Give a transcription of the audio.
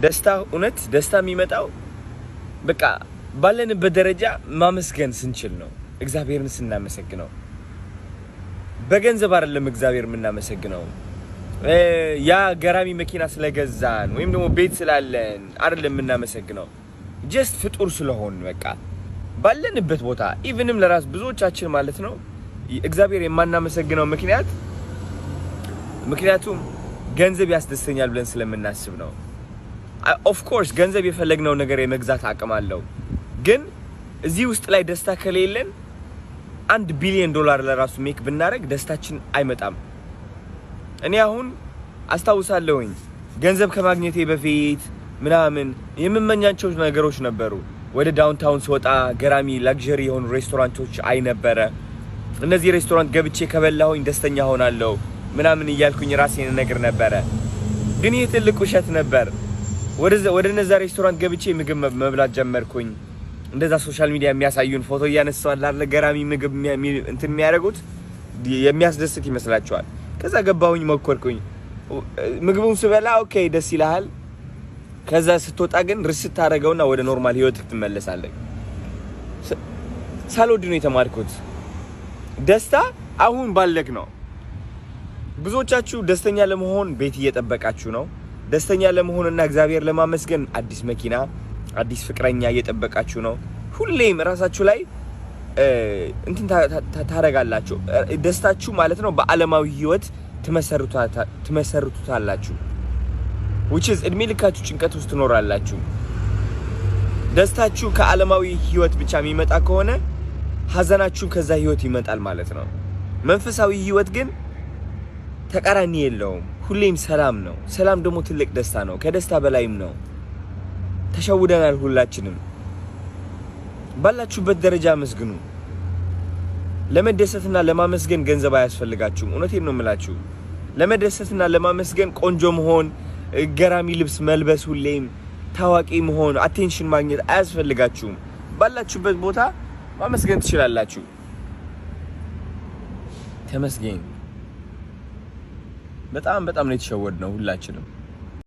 ደስታ እውነት ደስታ የሚመጣው በቃ ባለንበት ደረጃ ማመስገን ስንችል ነው እግዚአብሔርን ስናመሰግነው በገንዘብ አይደለም እግዚአብሔር የምናመሰግነው ያ ገራሚ መኪና ስለገዛን ወይም ደግሞ ቤት ስላለን አይደለም የምናመሰግነው just ፍጡር ስለሆን በቃ ባለንበት ቦታ ኢቭንም ለራስ ብዙዎቻችን ማለት ነው እግዚአብሔር የማናመሰግነው ምክንያቱም ገንዘብ ያስደስተኛል ብለን ስለምናስብ ነው of course ገንዘብ የፈለግነው ነገር የመግዛት አቅም አለው ግን እዚህ ውስጥ ላይ ደስታ ከሌለን $1 ቢሊዮን ለራሱ ሜክ ብናረግ ደስታችን አይመጣም እኔ አሁን አስተዋውሳለሁኝ ገንዘብ ከማግኘቴ በፊት ምናምን የምመኛቸው ነገሮች ነበሩ ወደ ዳውንታውን ስወጣ ገራሚ ላክዠሪ የሆኑ ሬስቶራንቶች አይ ነበር እነዚህ ሬስቶራንት ገብቼ ከበላሁኝ ደስተኛ ሆናለሁ ምናምን ይያልኩኝ ራሴን ነገር ነበር ግን ይሄ ትልቅ ውሸት ነበር ወደ እነዛ ሬስቶራንት ገብቼ ምግብ መብላት ጀመርኩኝ እንደዛ ሶሻል ሚዲያ የሚያሳዩን ፎቶ ያነሳው አይደል ገራሚ ምግብ እንትን የሚያደርጉት የሚያስደስት ይመስላችኋል ከዛ ገባሁኝ ሞከርኩኝ ምግቡን ስበላ ኦኬ ደስ ይላል ከዛ ስትወጣ ግን ርስት ታረጋውና ወደ ኖርማል ህይወት ትመለሳለህ ሳልወድ ነው የተማርኩት ደስታ አሁን ባለክ ነው ብዙዎቻችሁ ደስተኛ ለመሆን ቤት እየጠበቃችሁ ነው ደስተኛ ለመሆንና እግዚአብሔር ለማመስገን አዲስ መኪና አዲስ ፍቅረኛ እየጠበቃችሁ ነው ሁሌም ራሳችሁ ላይ እንትን ታረጋላችሁ ደስታችሁ ማለት ነው በአለማዊ ህይወት ትመሰርቱታላችሁ which is እድሜ ልካችሁ ጭንቀት ውስጥ ትኖራላችሁ ደስታችሁ ከዓለማዊ ህይወት ብቻ የሚመጣ ከሆነ ሐዘናችሁ ከዛ ህይወት ይመጣል ማለት ነው መንፈሳዊ ህይወት ግን ተቃራኒ የለውም ሁሌም ሰላም ነው ሰላም ደግሞ ትልቅ ደስታ ነው ከደስታ በላይም ነው ተሸውደናል ሁላችንም ባላችሁበት ደረጃ መስግኑ ለመደሰትና ለማመስገን ገንዘብ አያስፈልጋችሁም እውነቴን ነው የምላችሁ ለመደሰትና ለማመስገን ቆንጆ መሆን ገራሚ ልብስ መልበስ ሁሌም ታዋቂ መሆን አቴንሽን ማግኘት አያስፈልጋችሁም ባላችሁበት ቦታ ማመስገን ትችላላችሁ ተመስገን በጣም ነው የተሸወድነው ሁላችንም